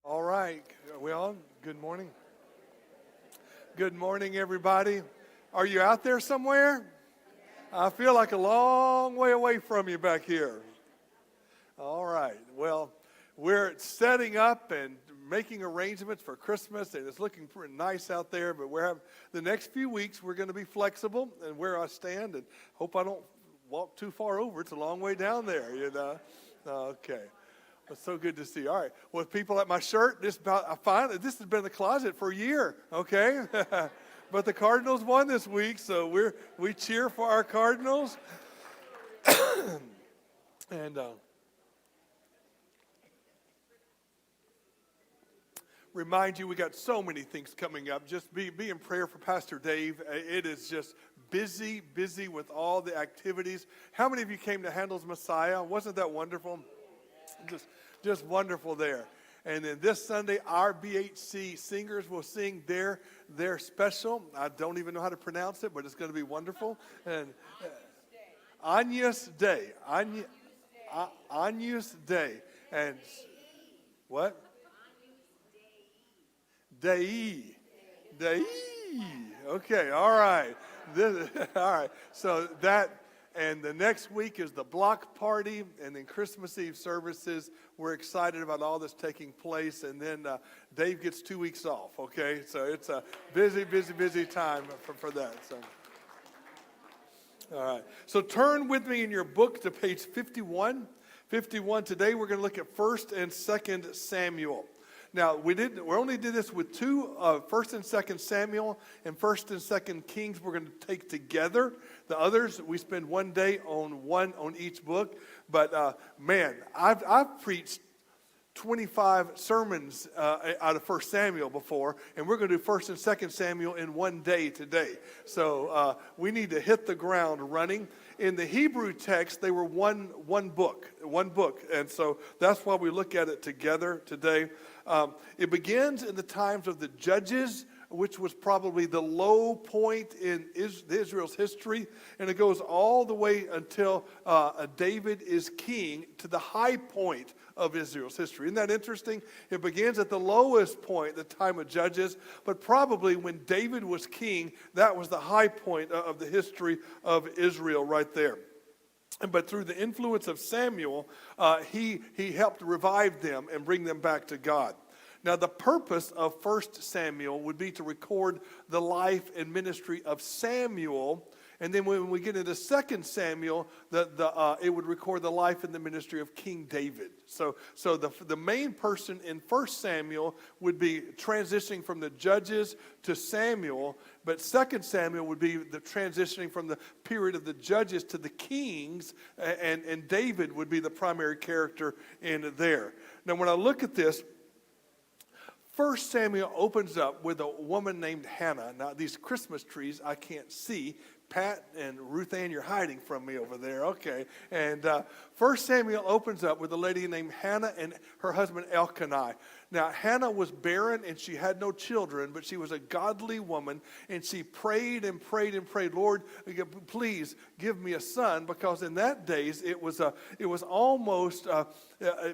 All right. Are we on? Good morning. Good morning, everybody. Are you out there somewhere? I feel like a long way away from you back here. All right. Well, we're setting up and making arrangements for Christmas, and it's looking pretty nice out there, but the next few weeks we're going to be flexible and where I stand, and hope I don't walk too far over. It's a long way down there, Okay. It's so good to see. All right. Well, people at my shirt, this has been in the closet for a year, okay? But the Cardinals won this week, so we cheer for our Cardinals. And remind you, we got so many things coming up. Just be in prayer for Pastor Dave. It is just busy with all the activities. How many of you came to Handel's Messiah? Wasn't that wonderful? Just wonderful there. And then this Sunday, our BHC singers will sing their special. I don't even know how to pronounce it, but it's going to be wonderful. And Agnus Dei. Agnus Dei. And what? Dei. Okay, all right. All right. So that. And the next week is the block party, and then Christmas Eve services. We're excited about all this taking place, and then Dave gets 2 weeks off, okay? So it's a busy time for that. So, all right. So turn with me in your book to page 51. 51. Today we're going to look at 1st and 2nd Samuel. Now, we only did this with two, 1st and 2nd Samuel and 1st and 2nd Kings we're going to take together. The others, we spend one day on each book. But, man, I've preached 25 sermons out of 1 Samuel before, and we're going to do 1st and 2nd Samuel in one day today. So we need to hit the ground running. In the Hebrew text, they were one book, and so that's why we look at it together today. It begins in the times of the Judges, which was probably the low point in Israel's history, and it goes all the way until David is king to the high point of Israel's history. Isn't that interesting? It begins at the lowest point, the time of Judges, but probably when David was king, that was the high point of the history of Israel right there. But through the influence of Samuel, he helped revive them and bring them back to God. Now, the purpose of 1 Samuel would be to record the life and ministry of Samuel. And then when we get into 2 Samuel, it would record the life and the ministry of King David. So the main person in 1 Samuel would be transitioning from the Judges to Samuel, but 2 Samuel would be the transitioning from the period of the Judges to the Kings, and David would be the primary character in there. Now, when I look at this, 1 Samuel opens up with a woman named Hannah. Now, these Christmas trees I can't see. Pat and Ruth Ann, you're hiding from me over there. Okay. And 1 Samuel opens up with a lady named Hannah and her husband Elkanah. Now, Hannah was barren and she had no children, but she was a godly woman, and she prayed and prayed and prayed, Lord, please give me a son, because in that days it was almost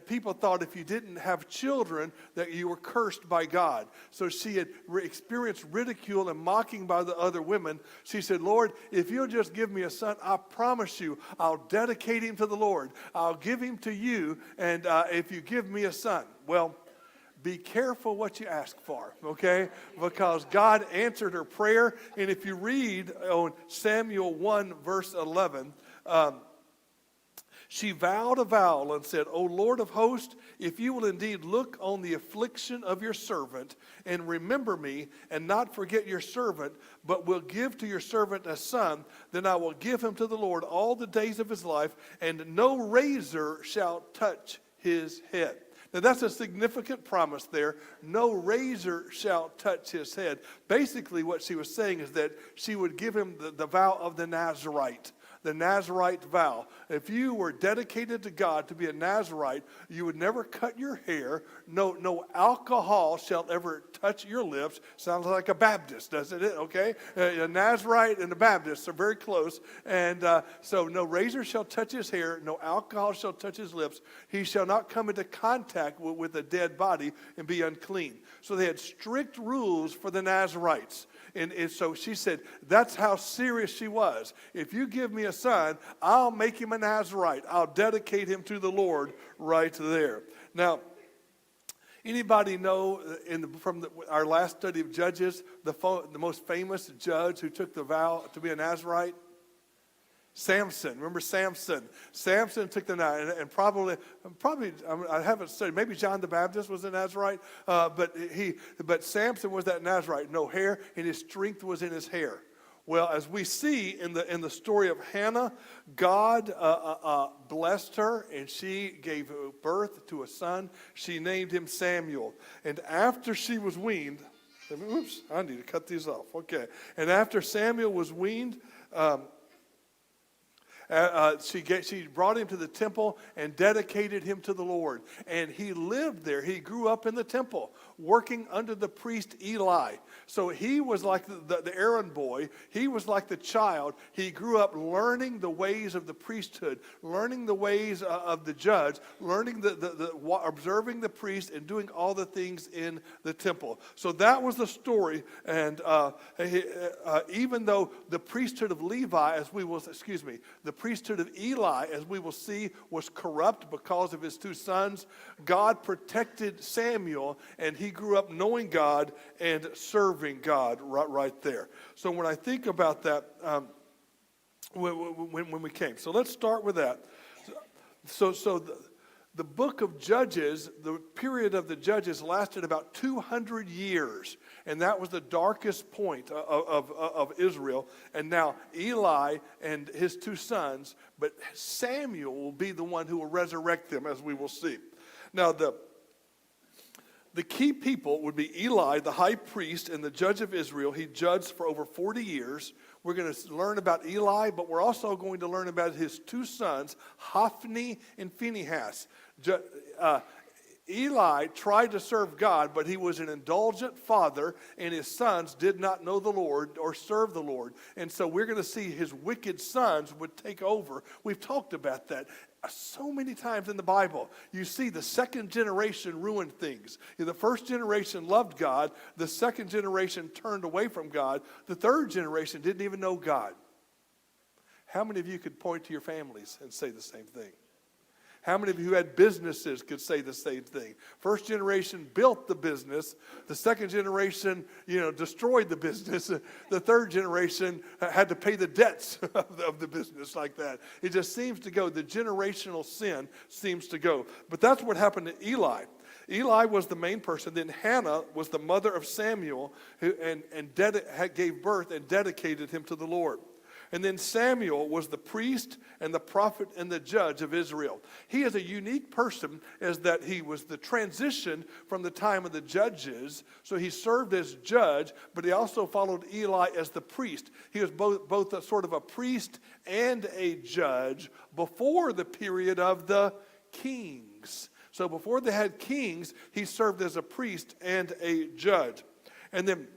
people thought if you didn't have children that you were cursed by God. So she had experienced ridicule and mocking by the other women. She said, Lord, if you'll just give me a son, I promise you I'll dedicate him to the Lord. I'll give him to you, and if you give me a son. Well, be careful what you ask for, okay? Because God answered her prayer. And if you read on Samuel 1, verse 11, she vowed a vow and said, O Lord of hosts, if you will indeed look on the affliction of your servant and remember me and not forget your servant, but will give to your servant a son, then I will give him to the Lord all the days of his life, and no razor shall touch his head. Now, that's a significant promise there. No razor shall touch his head. Basically, what she was saying is that she would give him the vow of the Nazarite. the Nazarite vow. If you were dedicated to God to be a Nazarite, you would never cut your hair. No alcohol shall ever touch your lips. Sounds like a Baptist, doesn't it? Okay? A Nazarite and a Baptist are very close. And so no razor shall touch his hair. No alcohol shall touch his lips. He shall not come into contact with a dead body and be unclean. So they had strict rules for the Nazarites. And so she said, that's how serious she was. If you give me a son, I'll make him a Nazarite. I'll dedicate him to the Lord right there. Now, anybody know from our last study of Judges, the most famous judge who took the vow to be a Nazarite? Samson. Remember Samson? Samson took the vow, and probably I haven't studied. Maybe John the Baptist was a Nazarite, but Samson was that Nazarite. No hair, and his strength was in his hair. Well, as we see in the story of Hannah, God blessed her, and she gave birth to a son. She named him Samuel. And after she was weaned, oops, I need to cut these off. Okay. And after Samuel was weaned, she brought him to the temple and dedicated him to the Lord. And he lived there. He grew up in the temple, working under the priest Eli. So he was like the Aaron boy. He was like the child. He grew up learning the ways of the priesthood, learning the ways of the judge, learning observing the priest and doing all the things in the temple. So that was the story. And even though the priesthood of Levi, the priesthood of Eli, as we will see, was corrupt because of his two sons, God protected Samuel, and he grew up knowing God and serving God right there. So when I think about that, when we came, so let's start with that. So the book of Judges, the period of the Judges lasted about 200 years. And that was the darkest point of Israel. And now Eli and his two sons, but Samuel will be the one who will resurrect them, as we will see. Now the key people would be Eli, the high priest and the judge of Israel. He judged for over 40 years. We're going to learn about Eli, but we're also going to learn about his two sons, Hophni and Phinehas. Eli tried to serve God, but he was an indulgent father, and his sons did not know the Lord or serve the Lord. And so we're going to see his wicked sons would take over. We've talked about that so many times in the Bible. You see the second generation ruined things. The first generation loved God. The second generation turned away from God. The third generation didn't even know God. How many of you could point to your families and say the same thing? How many of you who had businesses could say the same thing? First generation built the business. The second generation, destroyed the business. The third generation had to pay the debts of the business like that. It just seems to go. The generational sin seems to go. But that's what happened to Eli. Eli was the main person. Then Hannah was the mother of Samuel and gave birth and dedicated him to the Lord. And then Samuel was the priest and the prophet and the judge of Israel. He is a unique person as that he was the transition from the time of the judges. So he served as judge, but he also followed Eli as the priest. He was both a sort of a priest and a judge before the period of the kings. So before they had kings, he served as a priest and a judge. And then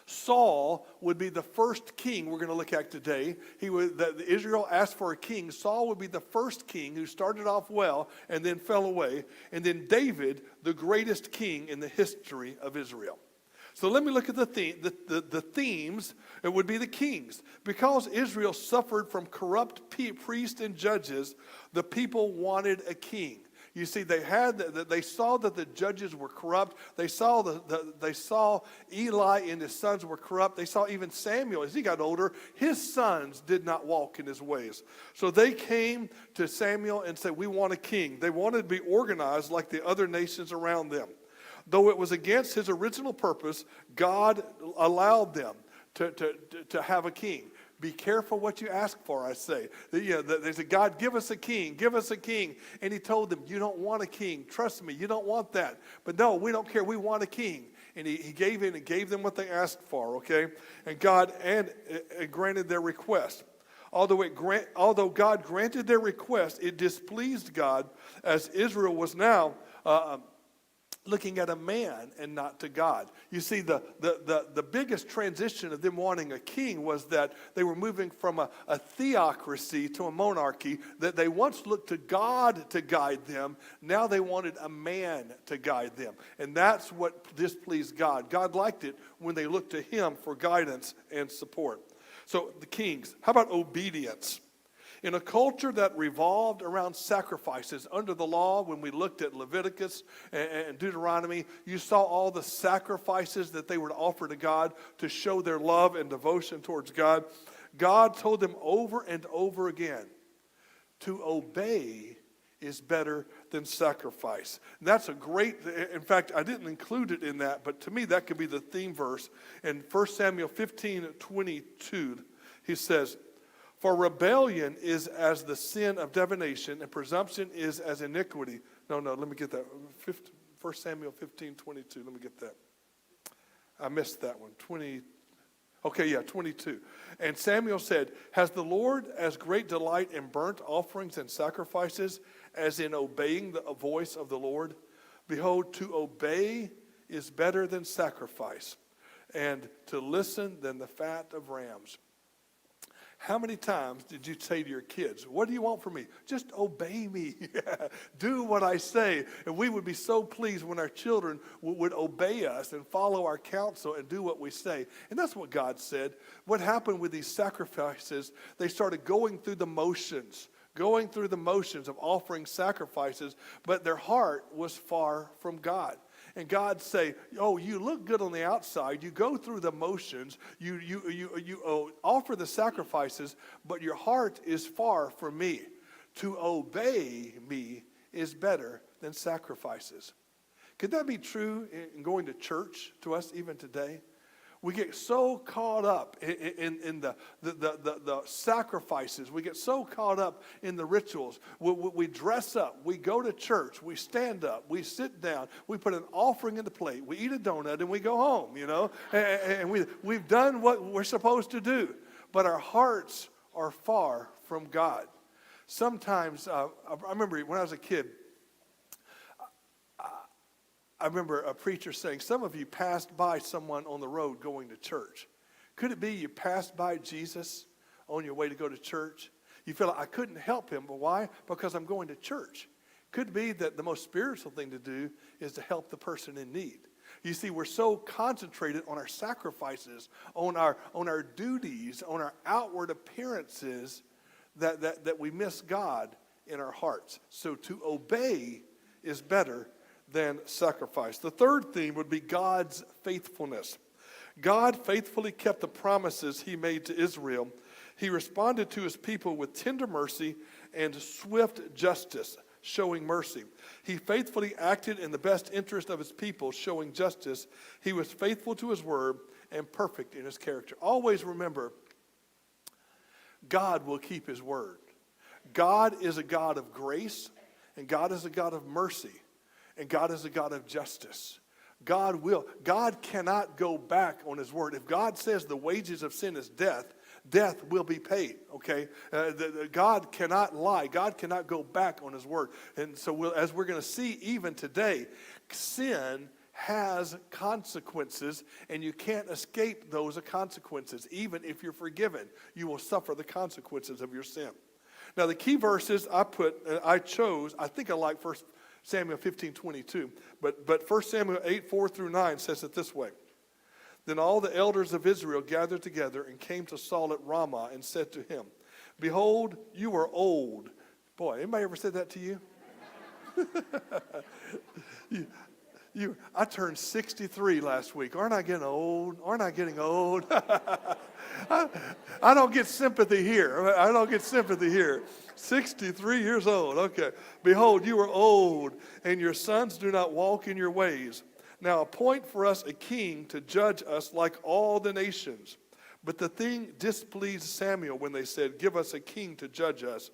Saul would be the first king we're going to look at today. Israel asked for a king. Saul would be the first king who started off well and then fell away. And then David, the greatest king in the history of Israel. So let me look at the themes. It would be the kings. Because Israel suffered from corrupt priests and judges, the people wanted a king. You see, they saw that the judges were corrupt. They saw Eli and his sons were corrupt. They saw even Samuel, as he got older, his sons did not walk in his ways. So they came to Samuel and said, we want a king. They wanted to be organized like the other nations around them. Though it was against his original purpose, God allowed them to have a king. Be careful what you ask for, I say. They said, God, give us a king, give us a king. And he told them, you don't want a king. Trust me, you don't want that. But no, we don't care. We want a king. And he gave in and gave them what they asked for, okay? And God granted their request. Although God granted their request, it displeased God, as Israel was now looking at a man and not to God. You see, the biggest transition of them wanting a king was that they were moving from a theocracy to a monarchy, that they once looked to God to guide them. Now they wanted a man to guide them. And that's what displeased God. God liked it when they looked to him for guidance and support. So the kings, how about obedience? In a culture that revolved around sacrifices under the law, when we looked at Leviticus and Deuteronomy, you saw all the sacrifices that they would offer to God to show their love and devotion towards God. God told them over and over again, to obey is better than sacrifice. And that's a great, in fact, I didn't include it in that, but to me that could be the theme verse. In 1 Samuel 15:22, he says, for rebellion is as the sin of divination, and presumption is as iniquity. No, let me get that. 1 Samuel 15:22. Let me get that. I missed that one. 22. And Samuel said, has the Lord as great delight in burnt offerings and sacrifices as in obeying the voice of the Lord? Behold, to obey is better than sacrifice, and to listen than the fat of rams. How many times did you say to your kids, what do you want from me? Just obey me. Do what I say. And we would be so pleased when our children would obey us and follow our counsel and do what we say. And that's what God said. What happened with these sacrifices, they started going through the motions of offering sacrifices, but their heart was far from God. And God say, oh, you look good on the outside. You go through the motions. You offer the sacrifices, but your heart is far from me. To obey me is better than sacrifices. Could that be true in going to church to us even today? We get so caught up in the sacrifices. We get so caught up in the rituals. We dress up. We go to church. We stand up. We sit down. We put an offering in the plate. We eat a donut and we go home, And we've done what we're supposed to do. But our hearts are far from God. Sometimes, I remember when I was a kid, I remember a preacher saying, some of you passed by someone on the road going to church. Could it be you passed by Jesus on your way to go to church? You feel like, I couldn't help him, but why? Because I'm going to church. Could it be that the most spiritual thing to do is to help the person in need? You see, we're so concentrated on our sacrifices, on our duties, on our outward appearances, that we miss God in our hearts. So to obey is better than sacrifice. The third theme would be God's faithfulness. God faithfully kept the promises he made to Israel. He responded to his people with tender mercy and swift justice, showing mercy. He faithfully acted in the best interest of his people, showing justice. He was faithful to his word and perfect in his character. Always remember, God will keep his word. God is a God of grace, and God is a God of mercy. And God is a God of justice. God cannot go back on his word. If God says the wages of sin is death, death will be paid, okay? God cannot lie. God cannot go back on his word. And so as we're going to see even today, sin has consequences, and you can't escape those consequences. Even if you're forgiven, you will suffer the consequences of your sin. Now, the key verses I chose, I think I like 1 Samuel 15:22, but 1 Samuel 8:4-9 says it this way. Then all the elders of Israel gathered together and came to Saul at Ramah and said to him, behold, you are old. Boy, anybody ever said that to you? I turned 63 last week. Aren't I getting old? Aren't I getting old? I don't get sympathy here. 63 years old. Okay. Behold, you are old, and your sons do not walk in your ways. Now appoint for us a king to judge us like all the nations. But the thing displeased Samuel when they said, give us a king to judge us.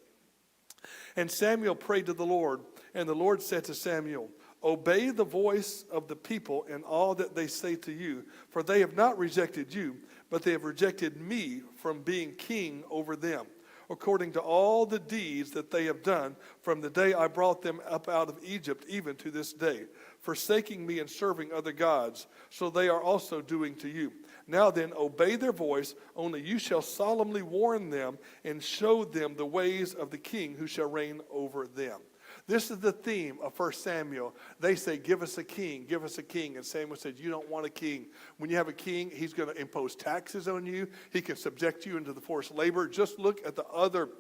And Samuel prayed to the Lord, and the Lord said to Samuel, obey the voice of the people in all that they say to you, for they have not rejected you, but they have rejected me from being king over them. according to all the deeds that they have done from the day I brought them up out of Egypt, even to this day, forsaking me and serving other gods. So they are also doing to you. Now then, obey their voice, only you shall solemnly warn them and show them the ways of the king who shall reign over them. This is the theme of 1 Samuel. They say, give us a king, give us a king. And Samuel said, you don't want a king. When you have a king, he's going to impose taxes on you. He can subject you into the forced labor. Just look at the other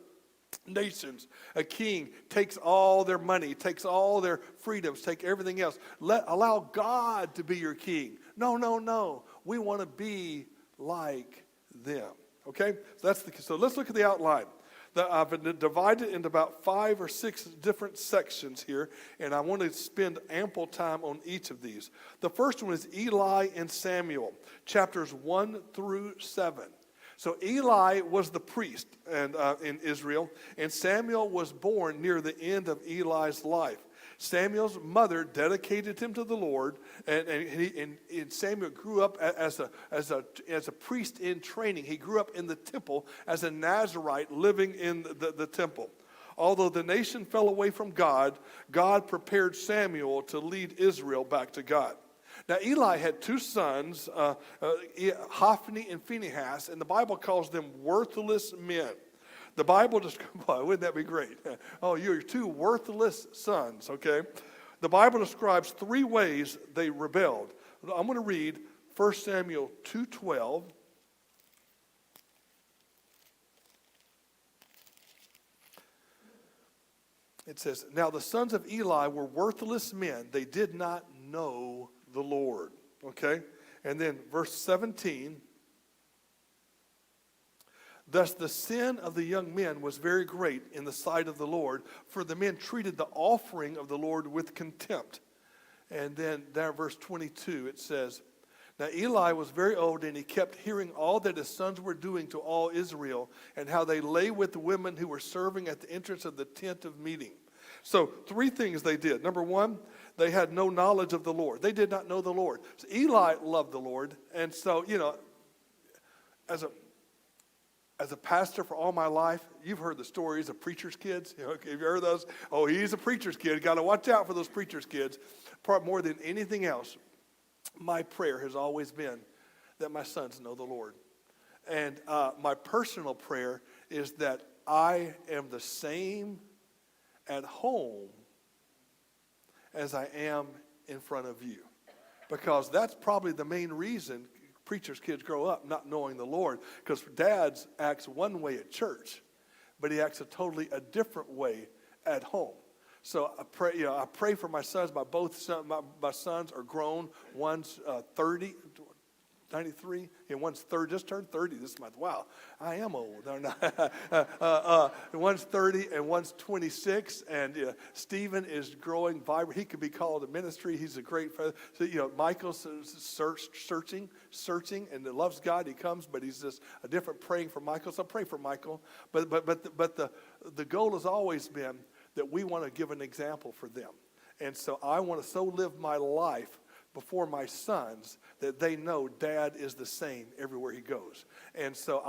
nations. A king takes all their money, takes all their freedoms, take everything else. Allow God to be your king. No, no, no. We want to be like them. Okay? So let's look at the outline. I've divided into about 5 or 6 different sections here, and I want to spend ample time on each of these. The first one is Eli and Samuel, chapters 1 through 7. So Eli was the priest in Israel, and Samuel was born near the end of Eli's life. Samuel's mother dedicated him to the Lord, and Samuel grew up as a priest in training. He grew up in the temple as a Nazirite living in the temple. Although the nation fell away from God, God prepared Samuel to lead Israel back to God. Now, Eli had 2 sons, Hophni and Phinehas, and the Bible calls them worthless men. The Bible describes, wouldn't that be great? Oh, you're 2 worthless sons, okay? The Bible describes 3 ways they rebelled. I'm going to read 1 Samuel 2:12. It says, now the sons of Eli were worthless men. They did not know the Lord, okay? And then verse 17. Thus the sin of the young men was very great in the sight of the Lord, for the men treated the offering of the Lord with contempt. And then there, verse 22, it says, now Eli was very old, and he kept hearing all that his sons were doing to all Israel, and how they lay with the women who were serving at the entrance of the tent of meeting. So 3 things they did. Number 1, they had no knowledge of the Lord. They did not know the Lord. So Eli loved the Lord, and so, as a pastor for all my life, you've heard the stories of preacher's kids. Have you heard those? Oh, he's a preacher's kid. Got to watch out for those preacher's kids. More than anything else, my prayer has always been that my sons know the Lord. And my personal prayer is that I am the same at home as I am in front of you. Because that's probably the main reason preachers' kids grow up not knowing the Lord, because dads acts one way at church, but he acts a different way at home. So I pray for my sons. My sons are grown. One's 93, and one's just turned 30 this month. Wow, I am old. One's 30 and one's 26, and Stephen is growing vibrant. He could be called to ministry. He's a great friend. So, Michael's searching, and loves God. He comes, but he's just a different praying for Michael. So pray for Michael. But the goal has always been that we want to give an example for them, and so I want to so live my life before my sons that they know Dad is the same everywhere he goes. And so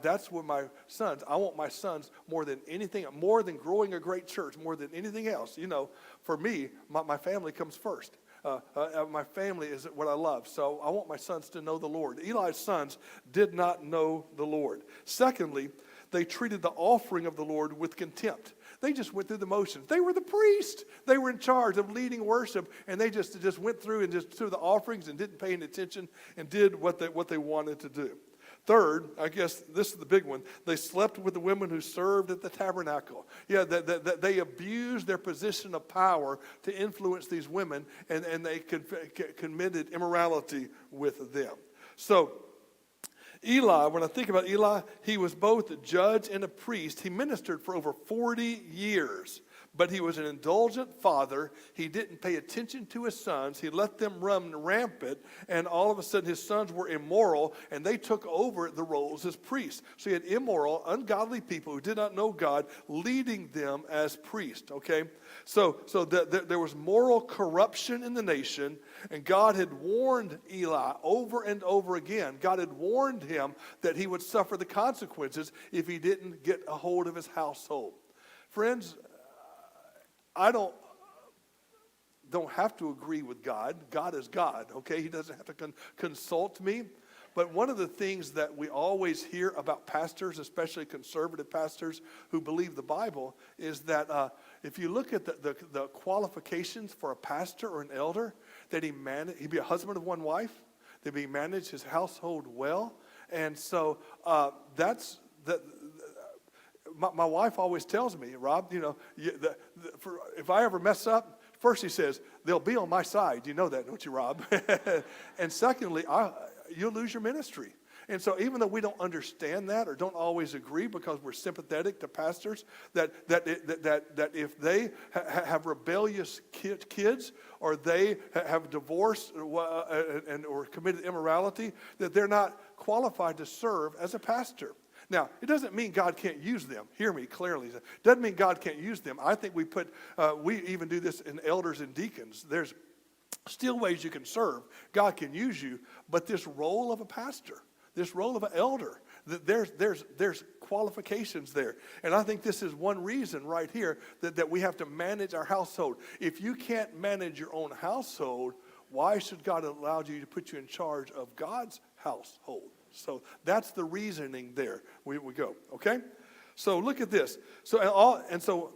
that's what my sons, I want my sons more than anything, more than growing a great church, more than anything else. For me, my family comes first. My family is what I love. So I want my sons to know the Lord. Eli's sons did not know the Lord. Secondly, they treated the offering of the Lord with contempt. They just went through the motions. They were the priest. They were in charge of leading worship, and they just went through and just threw the offerings and didn't pay any attention and did what they wanted to do. Third, I guess this is the big one, they slept with the women who served at the tabernacle. Yeah, they abused their position of power to influence these women, and they committed immorality with them. So Eli, when I think about Eli, he was both a judge and a priest. He ministered for over 40 years, but he was an indulgent father. He didn't pay attention to his sons. He let them run rampant, and all of a sudden his sons were immoral, and they took over the roles as priests. So he had immoral, ungodly people who did not know God leading them as priests, okay? So there was moral corruption in the nation, and God had warned Eli over and over again. God had warned him him that he would suffer the consequences if he didn't get a hold of his household. Friends, I don't have to agree with God. God is God, okay? He doesn't have to consult me. But one of the things that we always hear about pastors, especially conservative pastors who believe the Bible, is that if you look at the qualifications for a pastor or an elder, that he'd be a husband of one wife, that he manage his household well. And so my wife always tells me, Rob, if I ever mess up, first he says, they'll be on my side. You know that, don't you, Rob? And secondly, you'll lose your ministry. And so even though we don't understand that or don't always agree because we're sympathetic to pastors, that if they have rebellious kids or they have divorced or committed immorality, that they're not qualified to serve as a pastor. Now, it doesn't mean God can't use them. Hear me clearly. It doesn't mean God can't use them. I think we even do this in elders and deacons. There's still ways you can serve. God can use you, but this role of a pastor, this role of an elder, there's qualifications there. And I think this is one reason right here that we have to manage our household. If you can't manage your own household, why should God allow you to put you in charge of God's household? So that's the reasoning there. We go, okay? So look at this. So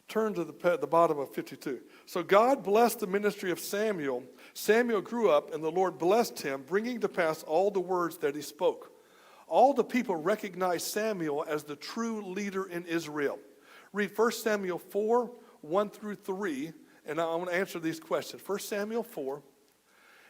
turn to the bottom of 52. So God blessed the ministry of Samuel. Samuel grew up, and the Lord blessed him, bringing to pass all the words that he spoke. All the people recognized Samuel as the true leader in Israel. Read 1 Samuel 4, 1 through 3, and I want to answer these questions. 1 Samuel 4.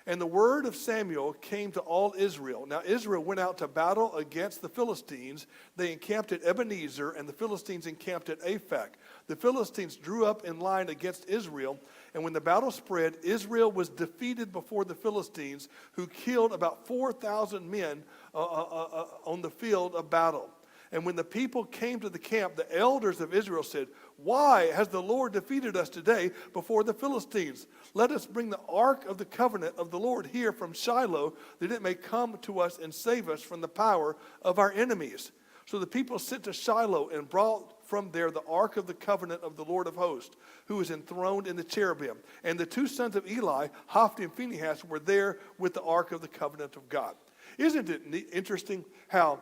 And the word of Samuel came to all Israel. Now Israel went out to battle against the Philistines. They encamped at Ebenezer, and the Philistines encamped at Aphek. The Philistines drew up in line against Israel, and when the battle spread, Israel was defeated before the Philistines, who killed about 4,000 men on the field of battle. And when the people came to the camp, the elders of Israel said, "Why has the Lord defeated us today before the Philistines? Let us bring the ark of the covenant of the Lord here from Shiloh, that it may come to us and save us from the power of our enemies." So the people sent to Shiloh and brought from there the ark of the covenant of the Lord of hosts, who was enthroned in the cherubim. And the two sons of Eli, Hophni and Phinehas, were there with the ark of the covenant of God. Isn't it interesting how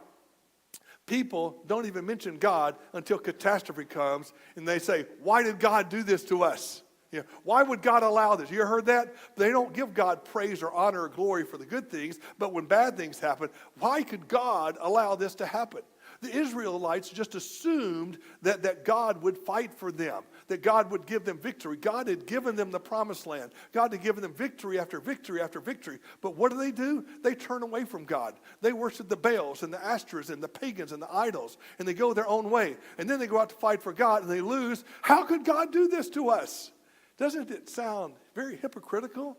people don't even mention God until catastrophe comes, and they say, "Why did God do this to us? Why would God allow this?" You ever heard that? They don't give God praise or honor or glory for the good things, but when bad things happen, why could God allow this to happen? The Israelites just assumed that God would fight for them, that God would give them victory. God had given them the promised land. God had given them victory after victory after victory. But what do? They turn away from God. They worship the Baals and the Astras and the pagans and the idols, and they go their own way. And then they go out to fight for God, and they lose. How could God do this to us? Doesn't it sound very hypocritical?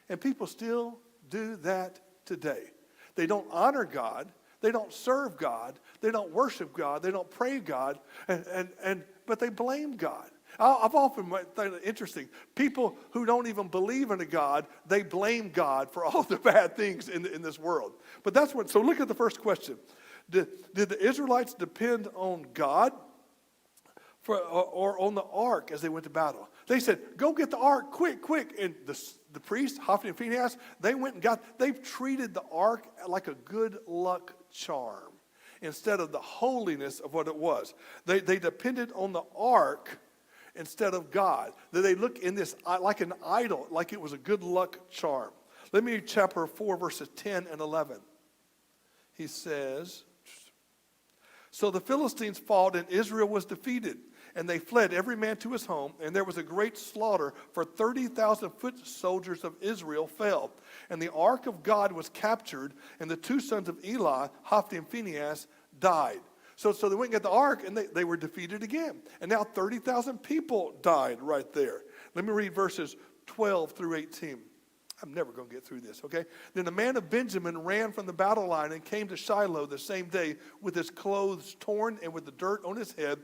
And people still do that today. They don't honor God. They don't serve God. They don't worship God. They don't pray God. But they blame God. I've often found it interesting. People who don't even believe in a God, they blame God for all the bad things in this world. But that's what. So look at the first question. Did the Israelites depend on God or on the ark as they went to battle? They said, "Go get the ark, quick." And the priests, Hophni and Phinehas, they've treated the ark like a good luck charm instead of the holiness of what it was. They depended on the ark instead of God. They look in this like an idol, like it was a good luck charm. Let me read chapter 4, verses 10 and 11. He says, "So the Philistines fought, and Israel was defeated. And they fled every man to his home, and there was a great slaughter, for 30,000 foot soldiers of Israel fell. And the ark of God was captured, and the two sons of Eli, Hophni and Phinehas, died." So they went and got the ark, and they were defeated again. And now 30,000 people died right there. Let me read verses 12 through 18. I'm never going to get through this, okay? "Then the man of Benjamin ran from the battle line and came to Shiloh the same day with his clothes torn and with the dirt on his head.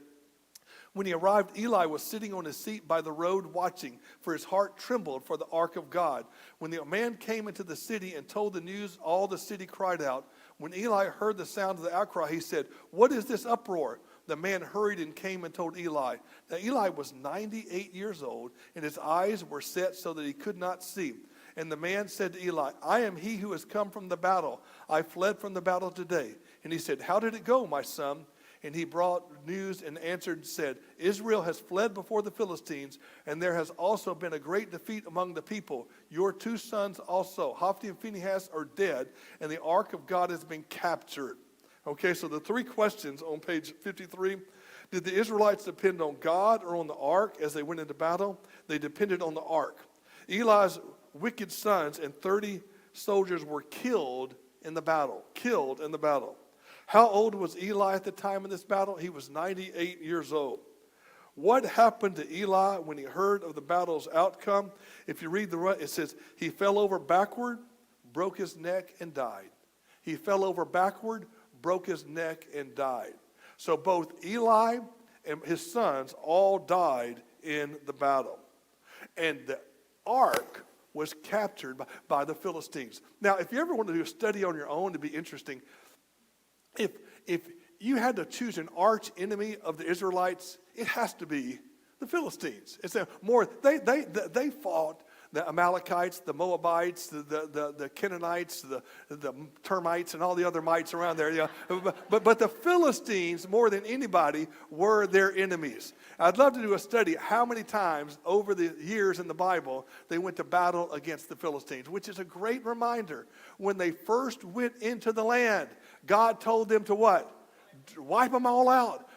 When he arrived, Eli was sitting on his seat by the road watching, for his heart trembled for the ark of God. When the man came into the city and told the news, all the city cried out. When Eli heard the sound of the outcry, he said, "What is this uproar?" The man hurried and came and told Eli. Now Eli was 98 years old, and his eyes were set so that he could not see. And the man said to Eli, "I am he who has come from the battle. I fled from the battle today." And he said, "How did it go, my son?" And he brought news and answered and said, "Israel has fled before the Philistines, and there has also been a great defeat among the people. Your 2 sons also, Hophni and Phinehas, are dead, and the ark of God has been captured." Okay, so the 3 questions on page 53. Did the Israelites depend on God or on the ark as they went into battle? They depended on the ark. Eli's wicked sons and 30 soldiers were killed in the battle. How old was Eli at the time of this battle? He was 98 years old. What happened to Eli when he heard of the battle's outcome? If you read it says, he fell over backward, broke his neck, and died. He fell over backward, broke his neck, and died. So both Eli and his sons all died in the battle. And the ark was captured by the Philistines. Now, if you ever want to do a study on your own, it'd be interesting. If you had to choose an arch enemy of the Israelites, it has to be the Philistines. It's they fought the Amalekites, the Moabites, the Canaanites, the termites, and all the other mites around there. You know. But the Philistines, more than anybody, were their enemies. I'd love to do a study how many times over the years in the Bible they went to battle against the Philistines, which is a great reminder. When they first went into the land, God told them to what? Wipe them all out.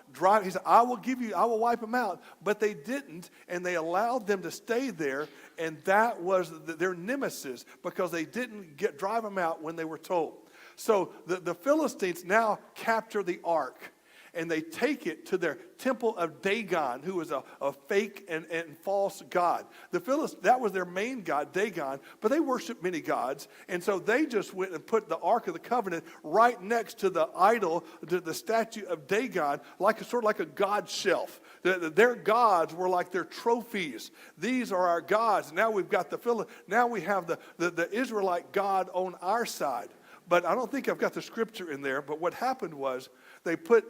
He said, I will wipe them out. But they didn't, and they allowed them to stay there, and that was their nemesis because they didn't drive them out when they were told. So the Philistines now capture the ark, and they take it to their temple of Dagon, who was a fake and false god. That was their main god, Dagon, but they worshiped many gods. And so they just went and put the Ark of the Covenant right next to the idol, the statue of Dagon, sort of like a god shelf. Their gods were like their trophies. These are our gods. Now we've got now we have the Israelite God on our side. But I don't think I've got the scripture in there. But what happened was they put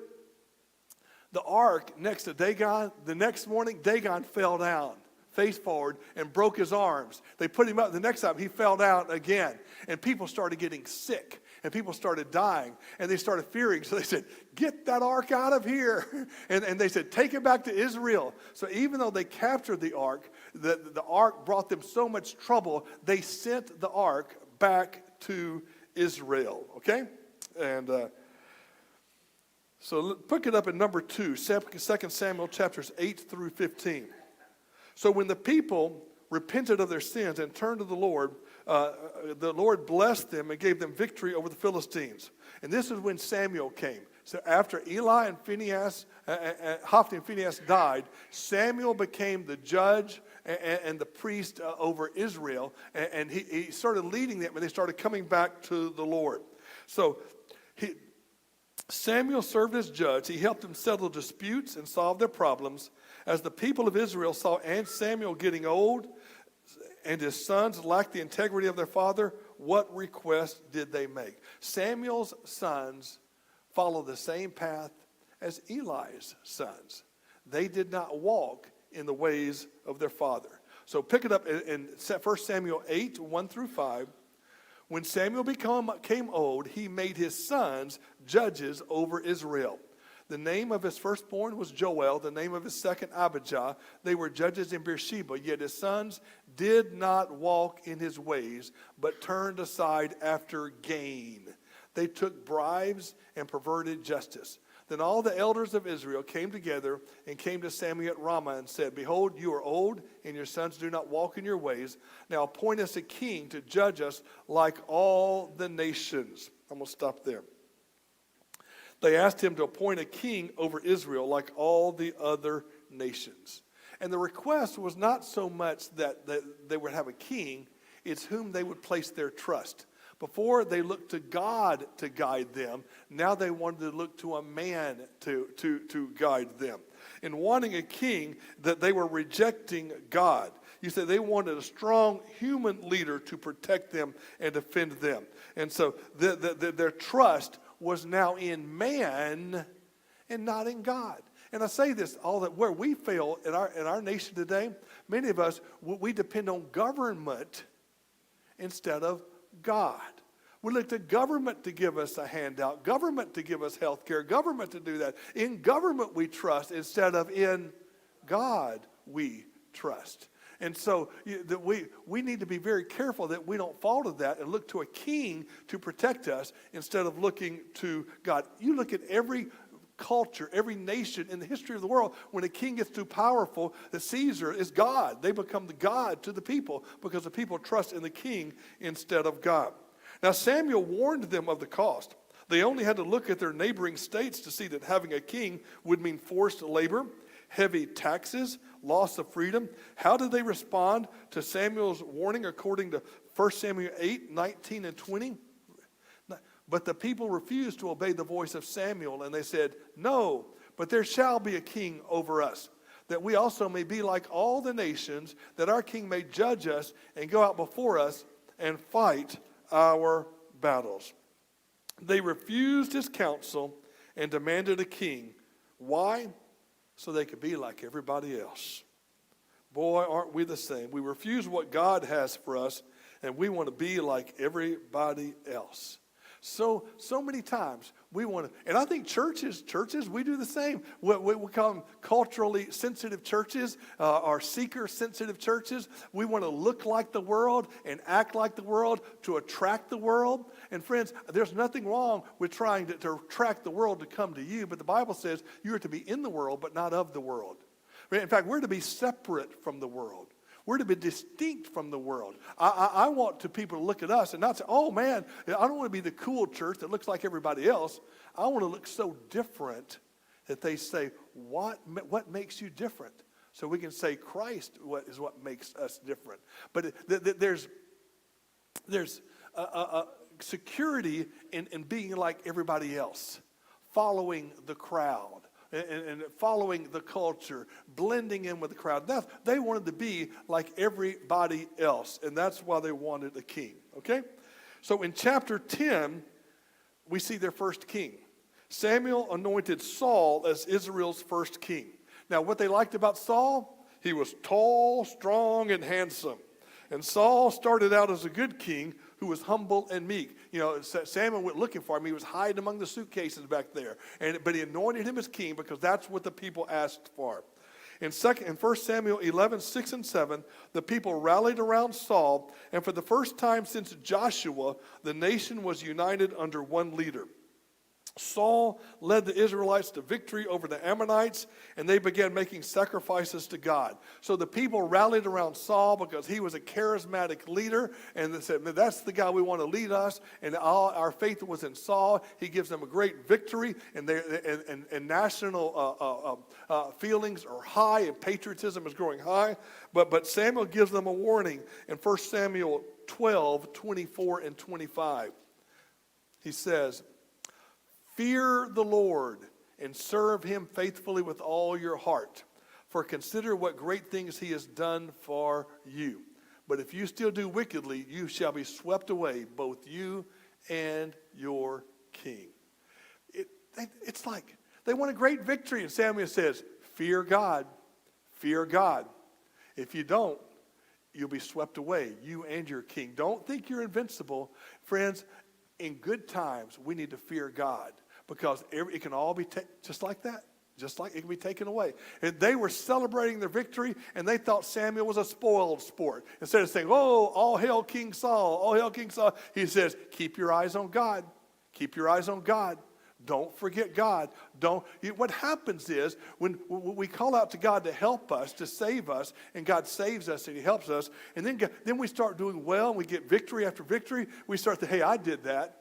the ark next to Dagon. The next morning, Dagon fell down, face forward, and broke his arms. They put him up. The next time, he fell down again. And people started getting sick. And people started dying. And they started fearing. So they said, "Get that ark out of here." And they said, "Take it back to Israel." So even though they captured the ark, the ark brought them so much trouble, they sent the ark back to Israel. Okay? And so pick it up in number 2, 2 Samuel chapters 8 through 15. So when the people repented of their sins and turned to the Lord blessed them and gave them victory over the Philistines. And this is when Samuel came. So after Eli and Phinehas, Hophni and Phinehas died, Samuel became the judge and the priest over Israel. And he started leading them, and they started coming back to the Lord. So Samuel served as judge. He helped them settle disputes and solve their problems. As the people of Israel saw Samuel getting old and his sons lacked the integrity of their father, what request did they make? Samuel's sons followed the same path as Eli's sons. They did not walk in the ways of their father. So pick it up in 1 Samuel 8, 1 through 5. When Samuel became old, he made his sons judges over Israel. The name of his firstborn was Joel, the name of his second Abijah. They were judges in Beersheba, yet his sons did not walk in his ways, but turned aside after gain. They took bribes and perverted justice. Then all the elders of Israel came together and came to Samuel at Ramah and said, "Behold, you are old, and your sons do not walk in your ways. Now appoint us a king to judge us like all the nations." I'm going to stop there. They asked him to appoint a king over Israel like all the other nations. And the request was not so much that they would have a king, it's whom they would place their trust. Before, they looked to God to guide them. Now they wanted to look to a man to guide them. In wanting a king, that they were rejecting God. You say they wanted a strong human leader to protect them and defend them. And so their trust was now in man and not in God. And I say this, all that where we fail in our nation today, many of us, we depend on government instead of God. We look to government to give us a handout, government to give us health care, government to do that. In government we trust instead of in God we trust. And so we need to be very careful that we don't fall to that and look to a king to protect us instead of looking to God. You look at every culture, every nation in the history of the world, when a king gets too powerful, the Caesar is God. They become the God to the people because the people trust in the king instead of God. Now Samuel warned them of the cost. They only had to look at their neighboring states to see that having a king would mean forced labor, heavy taxes, loss of freedom. How did they respond to Samuel's warning according to 1 Samuel 8, 19 and 20? But the people refused to obey the voice of Samuel, and they said, "No, but there shall be a king over us, that we also may be like all the nations, that our king may judge us and go out before us and fight our battles." They refused his counsel and demanded a king. Why? So they could be like everybody else. Boy, aren't we the same. We refuse what God has for us, and we want to be like everybody else. So many times we want to, and I think churches, we do the same. We call them culturally sensitive churches, or seeker-sensitive churches. We want to look like the world and act like the world to attract the world. And friends, there's nothing wrong with trying to attract the world to come to you, but the Bible says you are to be in the world, but not of the world. In fact, we're to be separate from the world. We're to be distinct from the world. I want people to look at us and not say, "Oh man, I don't want to be the cool church that looks like everybody else." I want to look so different that they say, what makes you different? So we can say Christ is what makes us different. But there's a security in being like everybody else, following the crowd. And following the culture, blending in with the crowd. They wanted to be like everybody else, and that's why they wanted a king, okay? So in chapter 10, we see their first king. Samuel anointed Saul as Israel's first king. Now, what they liked about Saul, he was tall, strong, and handsome. And Saul started out as a good king who was humble and meek. You know, Samuel went looking for him. He was hiding among the suitcases back there. But he anointed him as king because that's what the people asked for. In 1 Samuel 11, 6 and 7, the people rallied around Saul. And for the first time since Joshua, the nation was united under one leader. Saul led the Israelites to victory over the Ammonites, and they began making sacrifices to God. So the people rallied around Saul because he was a charismatic leader, and they said, "That's the guy we want to lead us." And all our faith was in Saul. He gives them a great victory, and national feelings are high, and patriotism is growing high. But Samuel gives them a warning in 1 Samuel 12, 24 and 25. He says, "Fear the Lord and serve him faithfully with all your heart. For consider what great things he has done for you. But if you still do wickedly, you shall be swept away, both you and your king." It's like they want a great victory. And Samuel says, fear God. Fear God. If you don't, you'll be swept away, you and your king. Don't think you're invincible. Friends, in good times, we need to fear God. Because it can all be just like that. Just like it can be taken away. And they were celebrating their victory, and they thought Samuel was a spoiled sport. Instead of saying, "Oh, all hail King Saul, all hail King Saul," he says, "Keep your eyes on God. Keep your eyes on God. Don't forget God." What happens is when we call out to God to help us, to save us, and God saves us and he helps us, and then we start doing well, and we get victory after victory, we start to, "Hey, I did that.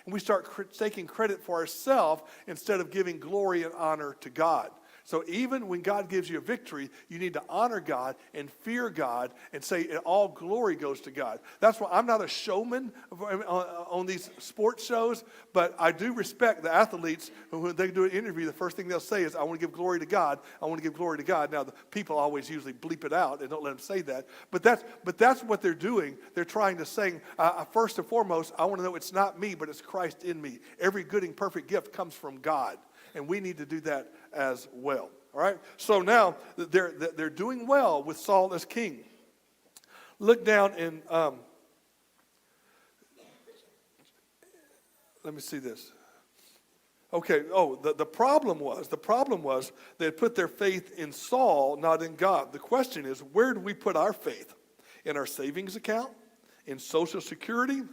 And we start taking credit for ourselves instead of giving glory and honor to God. So even when God gives you a victory, you need to honor God and fear God and say all glory goes to God. That's why I'm not a showman on these sports shows, but I do respect the athletes who, when they do an interview, the first thing they'll say is, I want to give glory to God. I want to give glory to God. Now, the people always usually bleep it out and don't let them say that. But that's what they're doing. They're trying to say, first and foremost, I want to know it's not me, but it's Christ in me. Every good and perfect gift comes from God. And we need to do that as well. All right? So now they're doing well with Saul as king. Look down in, let me see this. Okay, the problem was they had put their faith in Saul, not in God. The question is, where do we put our faith? In our savings account? In Social Security?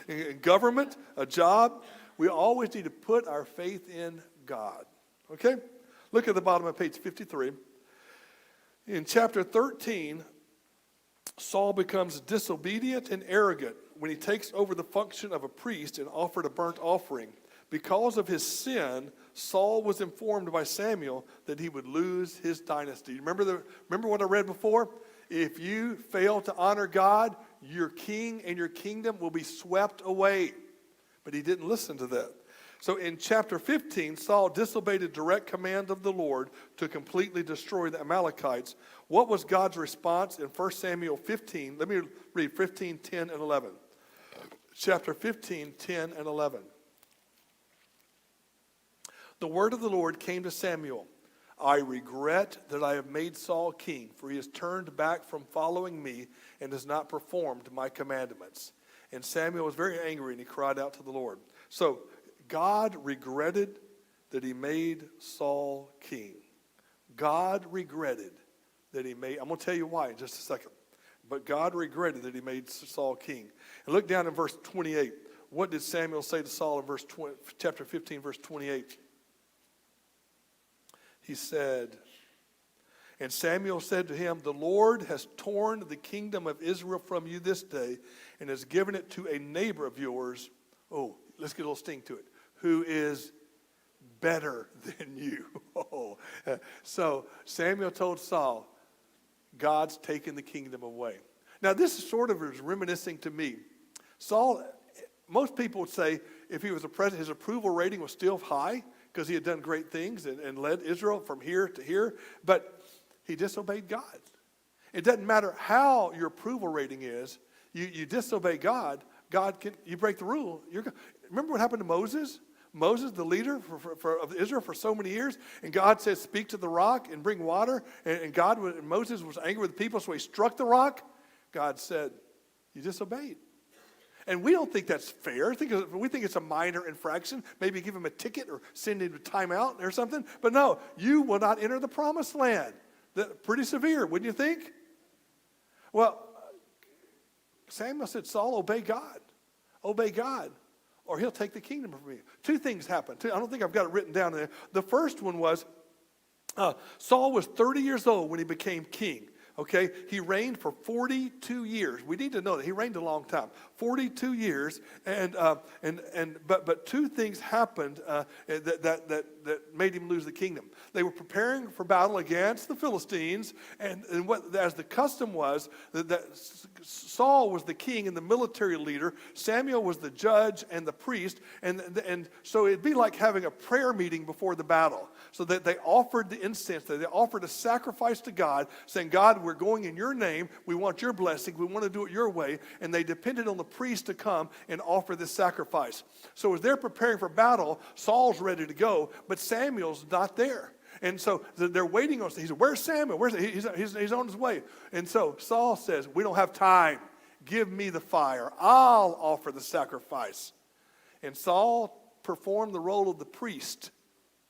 In government? A job? We always need to put our faith in God. Okay? Look at the bottom of page 53. In chapter 13, Saul becomes disobedient and arrogant when he takes over the function of a priest and offered a burnt offering. Because of his sin, Saul was informed by Samuel that he would lose his dynasty. Remember what I read before? If you fail to honor God, your king and your kingdom will be swept away. But he didn't listen to that. So in chapter 15, Saul disobeyed a direct command of the Lord to completely destroy the Amalekites. What was God's response in 1 Samuel 15? Let me read 15, 10, and 11. Chapter 15, 10, and 11. The word of the Lord came to Samuel. I regret that I have made Saul king, for he has turned back from following me and has not performed my commandments. And Samuel was very angry, and he cried out to the Lord. So God regretted that he made Saul king. God regretted that he made, I'm going to tell you why in just a second. But God regretted that he made Saul king. And look down in verse 28. What did Samuel say to Saul in chapter 15, verse 28? He said, and Samuel said to him, the Lord has torn the kingdom of Israel from you this day and has given it to a neighbor of yours. Oh, let's get a little sting to it. Who is better than you. Oh. So Samuel told Saul, God's taken the kingdom away. Now this is sort of reminiscing to me. Saul, most people would say if he was a president, his approval rating was still high because he had done great things and led Israel from here to here. But he disobeyed God. It doesn't matter how your approval rating is. You disobey God. You break the rule. Remember what happened to Moses? Moses, the leader of Israel for so many years, and God said, "Speak to the rock and bring water." And Moses was angry with the people, so he struck the rock. God said, "You disobeyed." And we don't think that's fair. We think it's a minor infraction. Maybe give him a ticket or send him to timeout or something. But no, you will not enter the promised land. Pretty severe, wouldn't you think? Well, Samuel said, Saul, obey God. Obey God, or he'll take the kingdom from you. Two things happened. I don't think I've got it written down there. The first one was Saul was 30 years old when he became king. Okay, he reigned for 42 years. We need to know that he reigned a long time, 42 years, but two things happened that made him lose the kingdom. They were preparing for battle against the Philistines, and what as the custom was that Saul was the king and the military leader, Samuel was the judge and the priest, and so it'd be like having a prayer meeting before the battle. So that they offered the incense, they offered a sacrifice to God, saying, God, we're going in your name, we want your blessing, we want to do it your way, and they depended on the priest to come and offer this sacrifice. So as they're preparing for battle, Saul's ready to go, but Samuel's not there. And so they're waiting on, he said, where's Samuel? He's on his way. And so Saul says, we don't have time. Give me the fire. I'll offer the sacrifice. And Saul performed the role of the priest.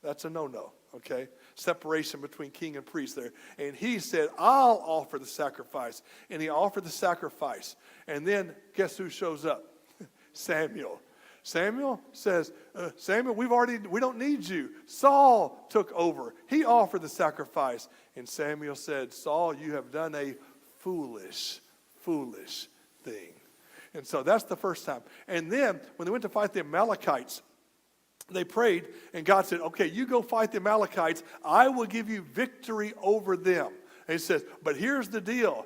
That's a no-no, okay? Separation between king and priest there. And he said, I'll offer the sacrifice. And he offered the sacrifice. And then guess who shows up? Samuel. Samuel says, Samuel, we don't need you. Saul took over. He offered the sacrifice. And Samuel said, Saul, you have done a foolish thing. And so that's the first time. And then when they went to fight the Amalekites, they prayed, and God said, okay, you go fight the Amalekites. I will give you victory over them. And he says, but here's the deal.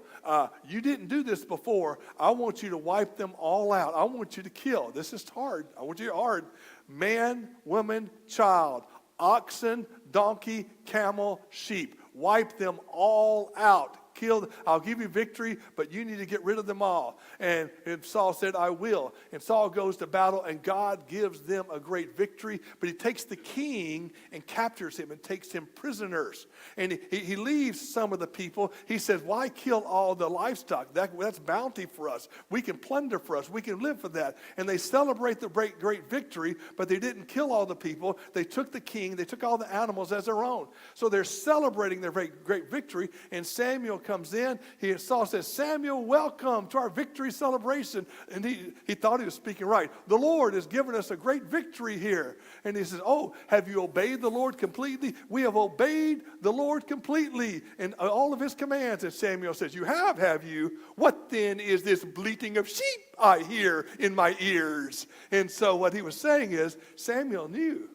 You didn't do this before. I want you to wipe them all out. I want you to kill. This is hard. I want you to hard. Man, woman, child, oxen, donkey, camel, sheep. Wipe them all out. Killed. I'll give you victory, but you need to get rid of them all. And Saul said, I will. And Saul goes to battle, and God gives them a great victory. But he takes the king and captures him and takes him prisoners. And he leaves some of the people. He says, why kill all the livestock? That's bounty for us. We can plunder for us. We can live for that. And they celebrate the great victory, but they didn't kill all the people. They took the king. They took all the animals as their own. So they're celebrating their great victory, and Samuel comes in. Saul says, Samuel, welcome to our victory celebration. And he thought he was speaking right. The Lord has given us a great victory here. And he says, oh, have you obeyed the Lord completely? We have obeyed the Lord completely and all of his commands. And Samuel says, you have you? What then is this bleating of sheep I hear in my ears? And so what he was saying is, Samuel knew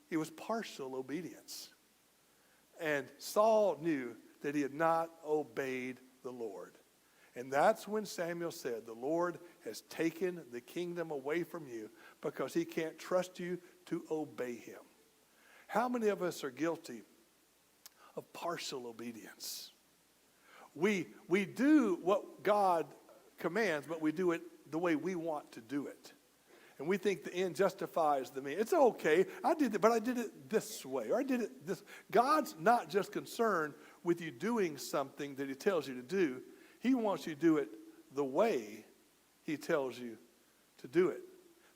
it was partial obedience. And Saul knew that he had not obeyed the Lord. And that's when Samuel said, the Lord has taken the kingdom away from you because he can't trust you to obey him. How many of us are guilty of partial obedience? We do what God commands, but we do it the way we want to do it. And we think the end justifies the means. It's okay, I did it, but I did it this way, or I did it this. God's not just concerned with you doing something that he tells you to do. He wants you to do it the way he tells you to do it.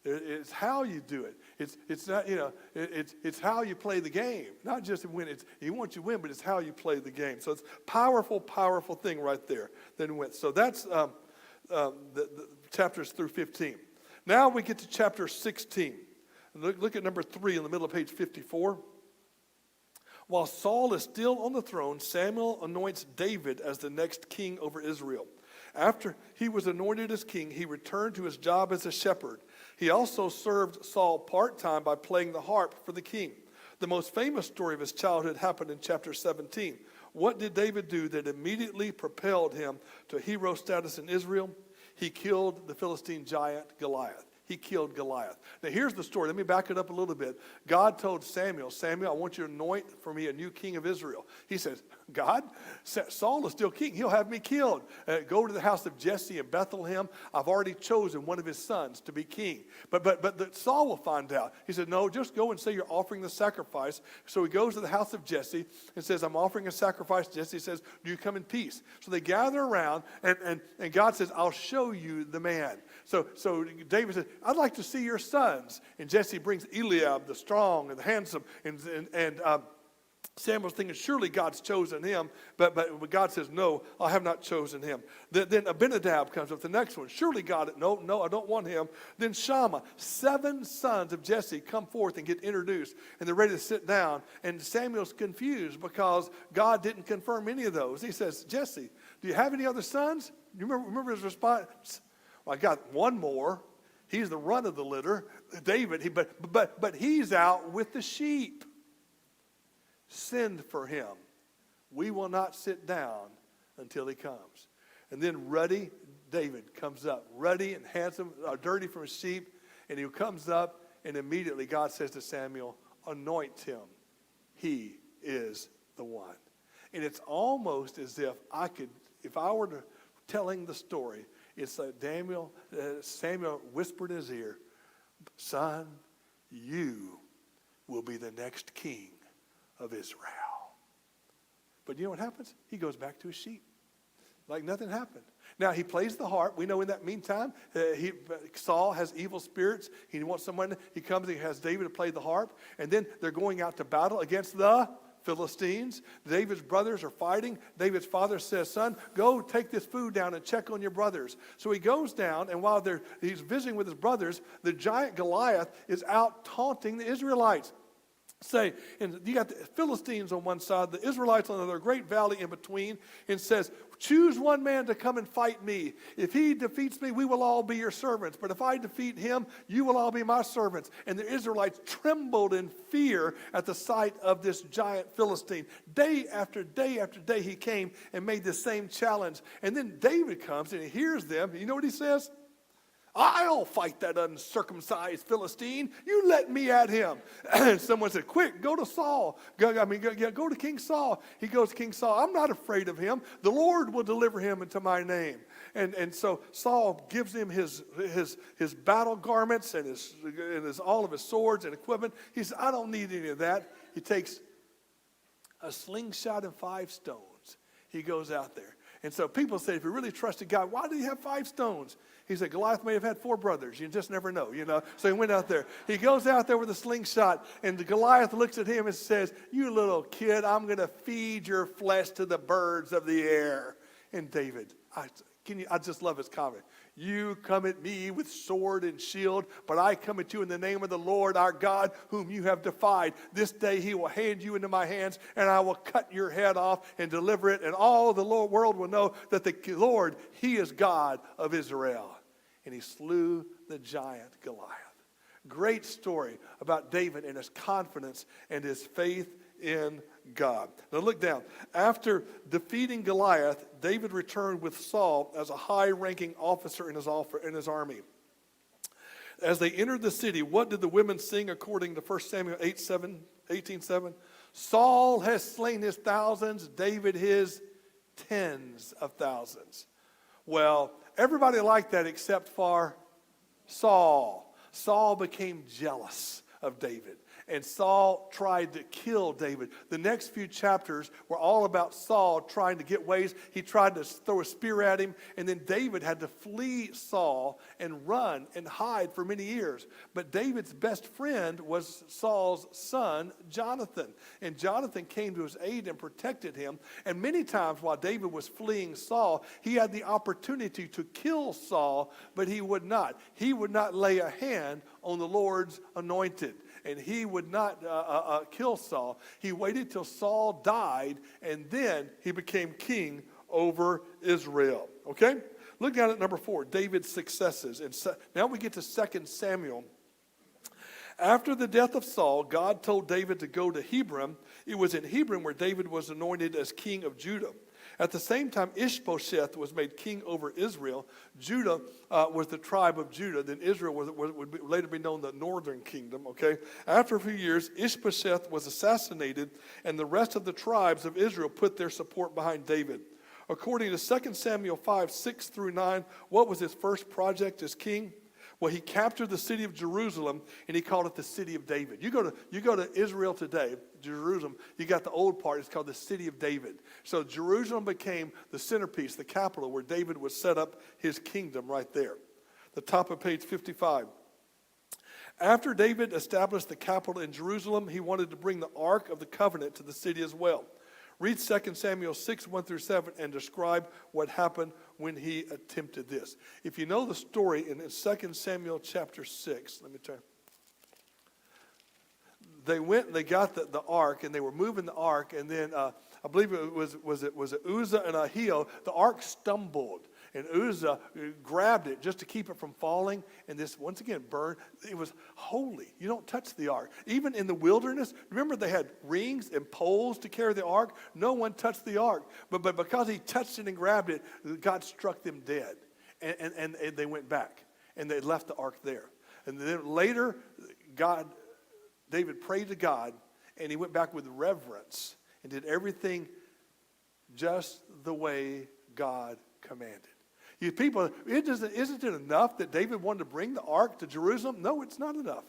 It's how you do it. It's not, it's how you play the game. Not just win. He wants you to win, but it's how you play the game. So it's powerful thing right there. Then went. So that's the chapters through 15. Now we get to chapter 16. Look at number 3 in the middle of page 54. While Saul is still on the throne, Samuel anoints David as the next king over Israel. After he was anointed as king, he returned to his job as a shepherd. He also served Saul part-time by playing the harp for the king. The most famous story of his childhood happened in chapter 17. What did David do that immediately propelled him to hero status in Israel? He killed the Philistine giant Goliath. He killed Goliath. Now here's the story. Let me back it up a little bit. God told Samuel, I want you to anoint for me a new king of Israel. He says, God, Saul is still king. He'll have me killed. Go to the house of Jesse in Bethlehem. I've already chosen one of his sons to be king. But Saul will find out. He said, no, just go and say you're offering the sacrifice. So he goes to the house of Jesse and says, I'm offering a sacrifice. Jesse says, do you come in peace? So they gather around and God says, I'll show you the man. So David said, I'd like to see your sons. And Jesse brings Eliab, the strong and the handsome. And Samuel's thinking, surely God's chosen him. But God says, no, I have not chosen him. Then Abinadab comes up, the next one. Surely God, no, I don't want him. Then Shammah, 7 sons of Jesse come forth and get introduced. And they're ready to sit down. And Samuel's confused because God didn't confirm any of those. He says, Jesse, do you have any other sons? You remember his response? Well, I got one more. He's the run of the litter, David. But he's out with the sheep. Send for him. We will not sit down until he comes. And then ruddy David comes up, ruddy and handsome, dirty from his sheep, and he comes up, and immediately God says to Samuel, anoint him. He is the one. And it's almost as if I were to telling the story, it's like Samuel whispered in his ear, son, you will be the next king of Israel. But you know what happens? He goes back to his sheep like nothing happened. Now he plays the harp. We know in that meantime, Saul has evil spirits. He wants someone. He comes. He has David to play the harp, and then they're going out to battle against the Philistines. David's brothers are fighting. David's father says, son, go take this food down and check on your brothers. So he goes down, and while he's visiting with his brothers, the giant Goliath is out taunting the Israelites. say, and you got the Philistines on one side, the Israelites on the other, great valley in between, and says, choose one man to come and fight me. If he defeats me, we will all be your servants. But if I defeat him, you will all be my servants. And the Israelites trembled in fear at the sight of this giant Philistine. Day after day after day, he came and made the same challenge. And then David comes and he hears them. You know what he says? I'll fight that uncircumcised Philistine. You let me at him. And someone said, quick, go to Saul. Go to King Saul. He goes to King Saul. I'm not afraid of him. The Lord will deliver him into my name. And so Saul gives him his battle garments and all of his swords and equipment. He says, I don't need any of that. He takes a slingshot and 5 stones. He goes out there. And so people say, if you really trusted God, why did he have 5 stones? He said, Goliath may have had 4 brothers. You just never know, So he went out there. He goes out there with a slingshot, and the Goliath looks at him and says, you little kid, I'm going to feed your flesh to the birds of the air. And David, I just love his comment. You come at me with sword and shield, but I come at you in the name of the Lord our God, whom you have defied. This day he will hand you into my hands, and I will cut your head off and deliver it, and all the world will know that the Lord, he is God of Israel. And he slew the giant Goliath. Great story about David and his confidence and his faith in God. Now look down. After defeating Goliath, David returned with Saul as a high-ranking officer in his army. As they entered the city, what did the women sing according to 1 Samuel 18:7? Saul has slain his thousands, David his tens of thousands. Well, everybody liked that except for Saul. Saul became jealous of David. And Saul tried to kill David. The next few chapters were all about Saul trying to get ways. He tried to throw a spear at him, and then David had to flee Saul and run and hide for many years. But David's best friend was Saul's son, Jonathan. And Jonathan came to his aid and protected him. And many times while David was fleeing Saul, he had the opportunity to kill Saul, but he would not. He would not lay a hand on the Lord's anointed. And he would not kill Saul. He waited till Saul died, and then he became king over Israel. Okay? Look down at number 4, David's successes. And now we get to 2 Samuel. After the death of Saul, God told David to go to Hebron. It was in Hebron where David was anointed as king of Judah. At the same time, Ishbosheth was made king over Israel. Judah was the tribe of Judah. Then Israel would later be known the northern kingdom, okay? After a few years, Ishbosheth was assassinated, and the rest of the tribes of Israel put their support behind David. According to 2 Samuel 5:6-9, what was his first project as king? Well, he captured the city of Jerusalem, and he called it the city of David. You go to Israel today, Jerusalem, you got the old part. It's called the city of David. So Jerusalem became the centerpiece, the capital, where David would set up his kingdom right there. The top of page 55. After David established the capital in Jerusalem, he wanted to bring the Ark of the Covenant to the city as well. Read 2 Samuel 6:1-7 and describe what happened when he attempted this. If you know the story in 2 Samuel chapter 6, let me turn. They went and they got the ark, and they were moving the ark, and then I believe it was Uzzah and Ahio. The ark stumbled, and Uzzah grabbed it just to keep it from falling, and this once again burned. It was holy. You don't touch the ark. Even in the wilderness, remember they had rings and poles to carry the ark? No one touched the ark, but because he touched it and grabbed it, God struck them dead, and they went back, and they left the ark there. And then later, David prayed to God, and he went back with reverence and did everything just the way God commanded. You people, isn't it enough that David wanted to bring the ark to Jerusalem? No, it's not enough,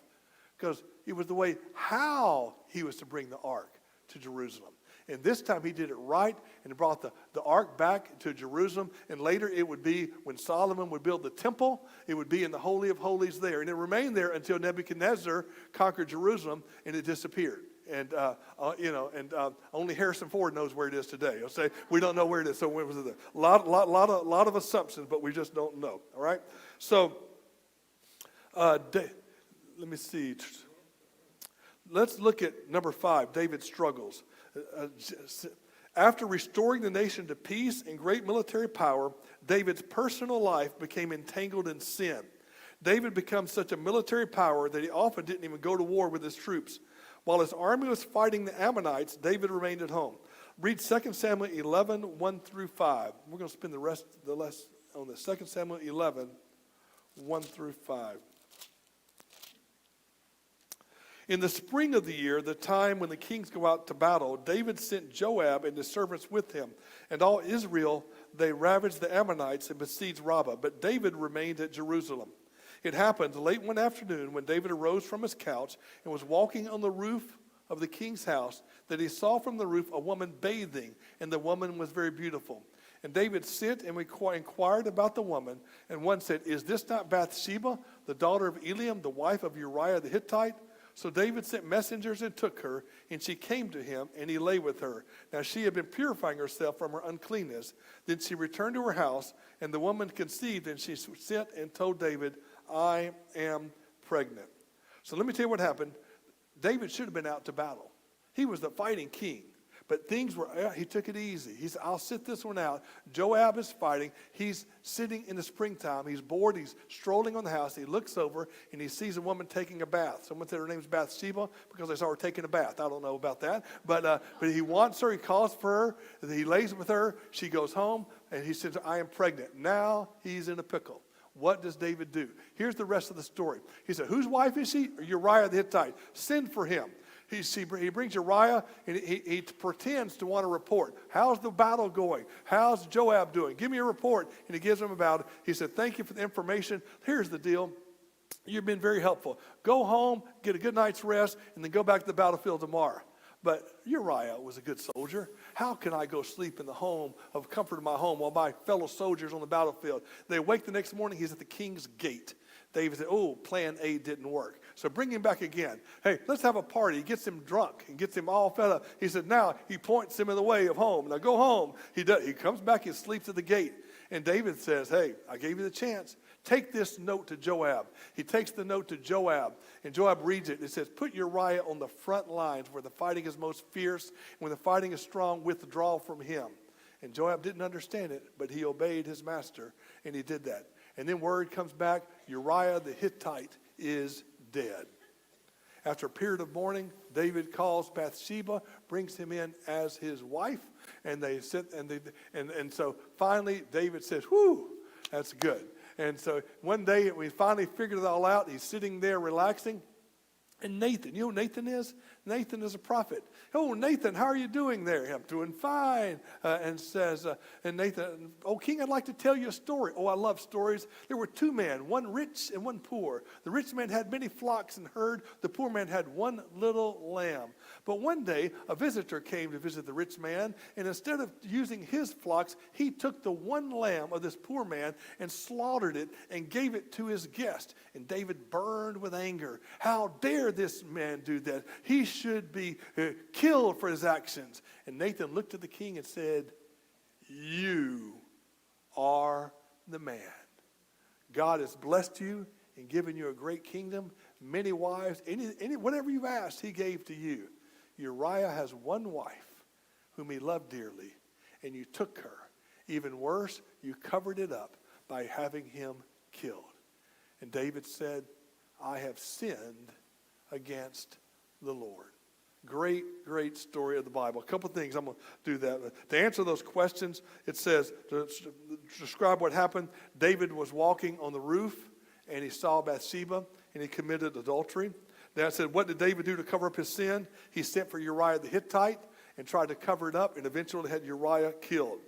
because it was the way how he was to bring the ark to Jerusalem. And this time he did it right, and he brought the ark back to Jerusalem. And later it would be when Solomon would build the temple, it would be in the Holy of Holies there. And it remained there until Nebuchadnezzar conquered Jerusalem, and it disappeared. And, only Harrison Ford knows where it is today. I'll say, we don't know where it is. So when was it there? A lot of assumptions, but we just don't know. All right? So, let me see. Let's look at number 5, David's struggles. After restoring the nation to peace and great military power, David's personal life became entangled in sin. David becomes such a military power that he often didn't even go to war with his troops. While his army was fighting the Ammonites, David remained at home. Read 2 Samuel 11, 1 through 5. We're going to spend the rest of the lesson on this. 2 Samuel 11, 1 through 5. In the spring of the year, the time when the kings go out to battle, David sent Joab and his servants with him. And all Israel, they ravaged the Ammonites and besieged Rabbah. But David remained at Jerusalem. It happened late one afternoon when David arose from his couch and was walking on the roof of the king's house that he saw from the roof a woman bathing, and the woman was very beautiful. And David sent and inquired about the woman, and one said, "Is this not Bathsheba, the daughter of Eliam, the wife of Uriah the Hittite?" So David sent messengers and took her, and she came to him, and he lay with her. Now she had been purifying herself from her uncleanness. Then she returned to her house, and the woman conceived, and she sent and told David, "I am pregnant." So let me tell you what happened. David should have been out to battle. He was the fighting king. But he took it easy. He said, "I'll sit this one out." Joab is fighting. He's sitting in the springtime. He's bored. He's strolling on the house. He looks over and he sees a woman taking a bath. Someone said her name's Bathsheba because they saw her taking a bath. I don't know about that. But he wants her. He calls for her. He lays with her. She goes home and he says, "I am pregnant." Now he's in a pickle. What does David do? Here's the rest of the story. He said, "Whose wife is she?" Uriah the Hittite. "Send for him." He brings Uriah, and he pretends to want to report. "How's the battle going? How's Joab doing? Give me a report." And he gives him about it. He said, "Thank you for the information. Here's the deal. You've been very helpful. Go home, get a good night's rest, and then go back to the battlefield tomorrow." But Uriah was a good soldier. "How can I go sleep in the home of comfort of my home while my fellow soldiers on the battlefield?" They wake the next morning, he's at the king's gate. David said, "Oh, plan A didn't work. So bring him back again. Hey, let's have a party." He gets him drunk and gets him all fed up. He said, now he points him in the way of home. Now go home. He comes back and sleeps at the gate. And David says, "Hey, I gave you the chance. Take this note to Joab." He takes the note to Joab, and Joab reads it. It says, "Put Uriah on the front lines where the fighting is most fierce. When the fighting is strong, withdraw from him." And Joab didn't understand it, but he obeyed his master, and he did that. And then word comes back, Uriah the Hittite is dead. After a period of mourning, David calls Bathsheba, brings him in as his wife, and they sit and so finally David says, "Whew, that's good." And so one day we finally figured it all out. He's sitting there relaxing. And Nathan, you know who Nathan is? Nathan is a prophet. "Oh, Nathan, how are you doing there?" "I'm doing fine." And Nathan, "Oh, king, I'd like to tell you a story." "Oh, I love stories." "There were two men, one rich and one poor. The rich man had many flocks and herd. The poor man had one little lamb. But one day, a visitor came to visit the rich man, and instead of using his flocks, he took the one lamb of this poor man and slaughtered it and gave it to his guest. And David burned with anger. How dare this man do that? He should be killed for his actions." And Nathan looked at the king and said, "You are the man. God has blessed you and given you a great kingdom, many wives, whatever you've asked, he gave to you. Uriah has one wife whom he loved dearly, and you took her. Even worse, you covered it up by having him killed." And David said, "I have sinned against the Lord." Great, great story of the Bible. A couple things. I'm going to do that. To answer those questions, it says, to describe what happened, David was walking on the roof, and he saw Bathsheba, and he committed adultery. Then I said, what did David do to cover up his sin? He sent for Uriah the Hittite and tried to cover it up, and eventually had Uriah killed.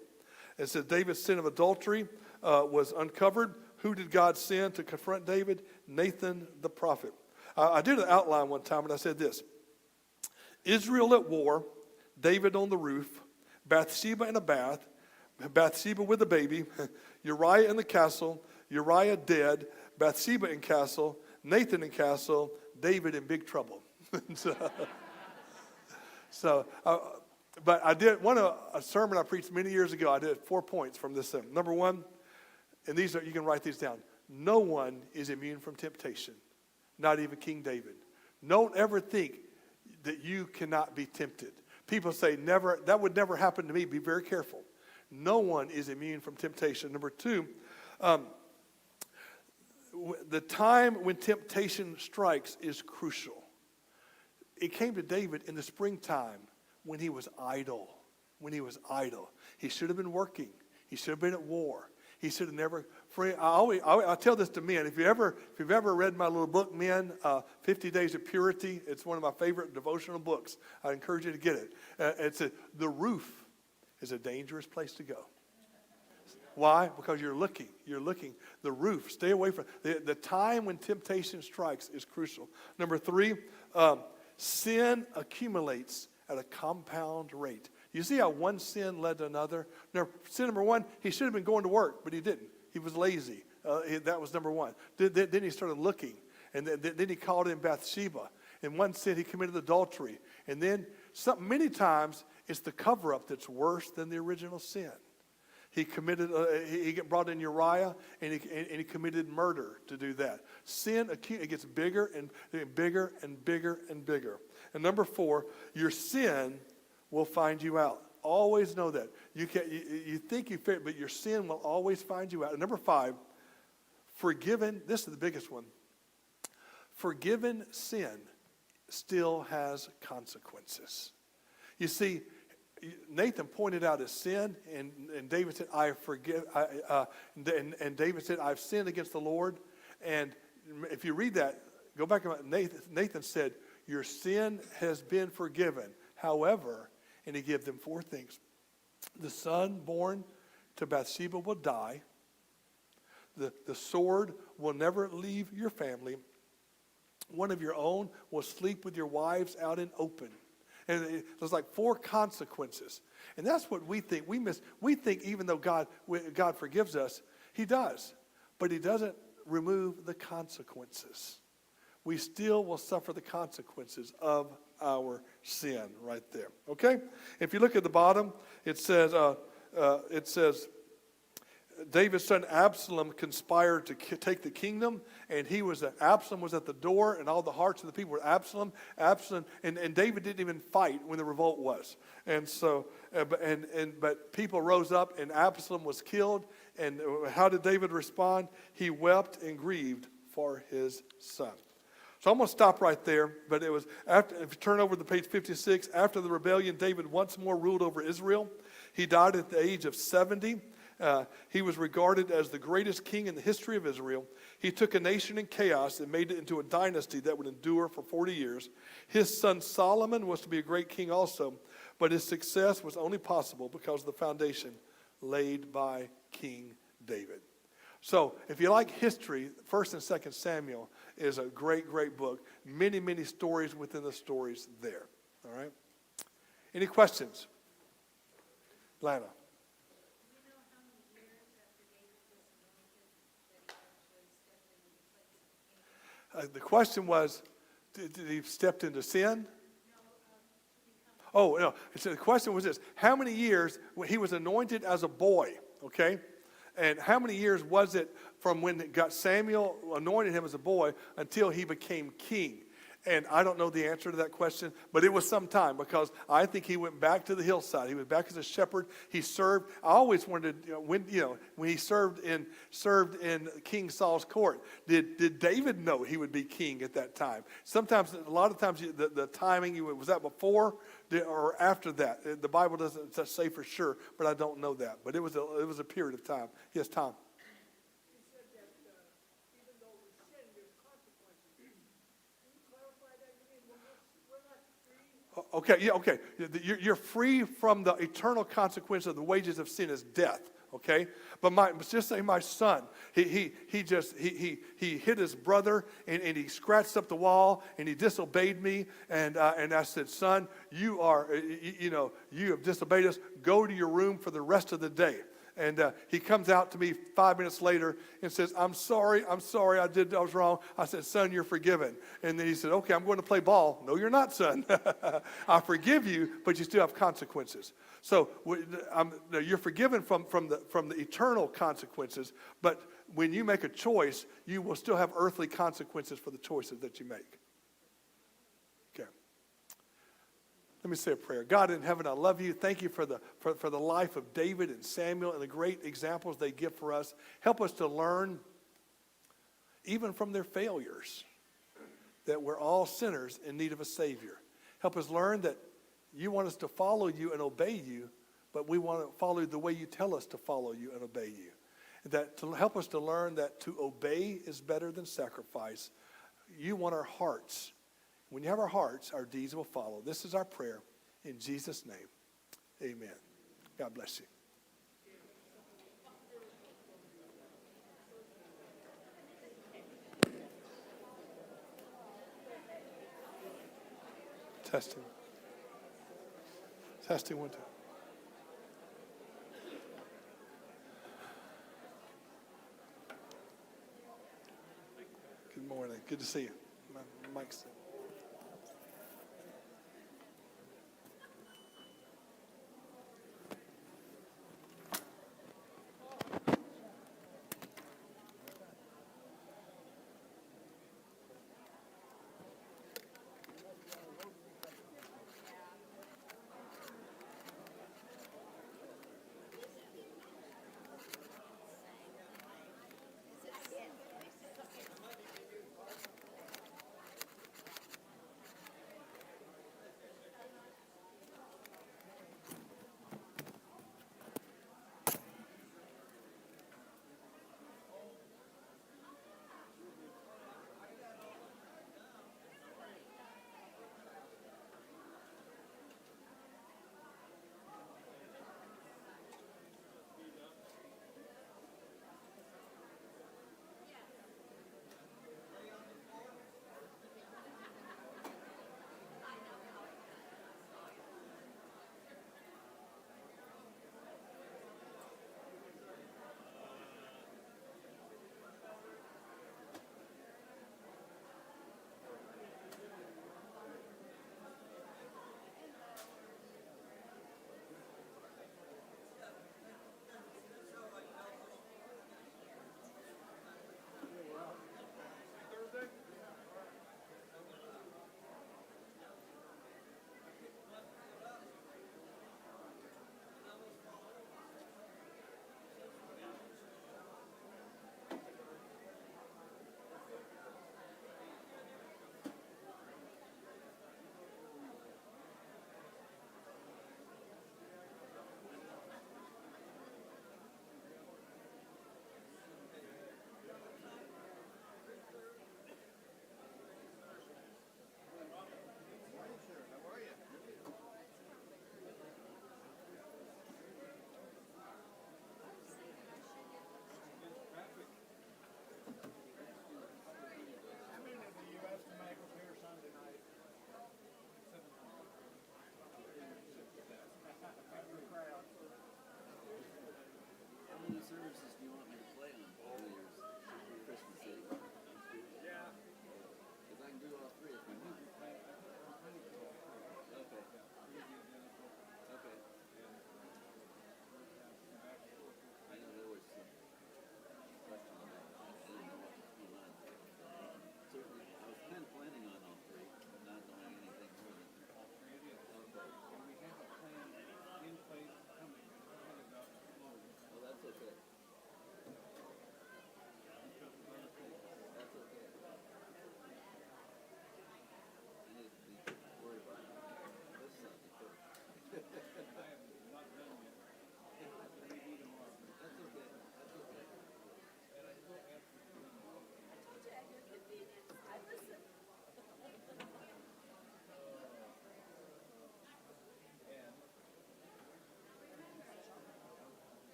It says David's sin of adultery was uncovered. Who did God send to confront David? Nathan the prophet. I did an outline one time, and I said this: Israel at war, David on the roof, Bathsheba in a bath, Bathsheba with a baby, Uriah in the castle, Uriah dead, Bathsheba in castle, Nathan in castle, David in big trouble. But I did a sermon I preached many years ago. I did 4 points from this sermon. Number one, and these are, you can write these down. No one is immune from temptation, not even King David. Don't ever think that you cannot be tempted. People say, never, that would never happen to me. Be very careful. No one is immune from temptation. Number two, the time when temptation strikes is crucial. It came to David in the springtime when he was idle. When he was idle. He should have been working. He should have been at war. He should have never. I tell this to men. If you've ever read my little book, Men, 50 Days of Purity, it's one of my favorite devotional books. I encourage you to get it. The roof is a dangerous place to go. Why? Because you're looking. The roof. Stay away from the time when temptation strikes is crucial. Number three, sin accumulates at a compound rate. You see how one sin led to another? Now, sin number one, he should have been going to work, but he didn't. He was lazy. That was number one. Then he started looking, and then he called in Bathsheba. In one sin, he committed adultery. And then many times, it's the cover-up that's worse than the original sin. He brought in Uriah, and he committed murder to do that. Sin, it gets bigger and bigger and bigger and bigger. And number four, your sin will find you out. Always know that. You think you fit, but your sin will always find you out. And number five, forgiven, this is the biggest one. Forgiven sin still has consequences. You see, Nathan pointed out his sin, and David said, "I forgive." And David said, "I've sinned against the Lord." And if you read that, go back about Nathan said, "Your sin has been forgiven. However," and he gave them four things: the son born to Bathsheba will die. The sword will never leave your family. One of your own will sleep with your wives out in open. And there's like four consequences. And that's what we think. We think even though God forgives us, he does. But he doesn't remove the consequences. We still will suffer the consequences of our sin right there. Okay? If you look at the bottom, it says David's son Absalom conspired to take the kingdom, and Absalom was at the door, and all the hearts of the people were Absalom, and David didn't even fight when the revolt was. And so, but people rose up, and Absalom was killed. And how did David respond? He wept and grieved for his son. So I'm going to stop right there, but it was after. If you turn over to page 56, after the rebellion, David once more ruled over Israel. He died at the age of 70. He was regarded as the greatest king in the history of Israel. He took a nation in chaos and made it into a dynasty that would endure for 40 years. His son Solomon was to be a great king also, but his success was only possible because of the foundation laid by King David. So if you like history, 1st and 2nd Samuel is a great, great book. Many, many stories within the stories there. All right? Any questions? Lana. The question was, did he step into sin? Oh, no. So the question was this: how many years when he was anointed as a boy? Okay, and how many years was it from when Samuel anointed him as a boy until he became king? And I don't know the answer to that question, but it was some time, because I think he went back to the hillside. He was back as a shepherd. He served. I always wondered, when he served in King Saul's court, did David know he would be king at that time? Sometimes, a lot of times, the timing, was that before or after that? The Bible doesn't say for sure, but I don't know that. But it was a period of time. Yes, Tom. Okay, yeah, okay. You're free from the eternal consequence of the wages of sin is death. Okay, but just say my son. He hit his brother and he scratched up the wall and he disobeyed me, and I said, son, you have disobeyed us. Go to your room for the rest of the day. And he comes out to me 5 minutes later and says, I'm sorry, I was wrong. I said, son, you're forgiven. And then he said, okay, I'm going to play ball. No, you're not, son. I forgive you, but you still have consequences. So you're forgiven from the eternal consequences, but when you make a choice, you will still have earthly consequences for the choices that you make. Okay. Let me say a prayer. God in heaven, I love you. Thank you for the life of David and Samuel and the great examples they give for us. Help us to learn, even from their failures, that we're all sinners in need of a Savior. Help us learn that you want us to follow you and obey you, but we want to follow the way you tell us to follow you and obey you. That to help us to learn that to obey is better than sacrifice. You want our hearts. When you have our hearts, our deeds will follow. This is our prayer in Jesus' name. Amen. God bless you. Testing. Testing 1, 2. Good morning. Good to see you. My mic's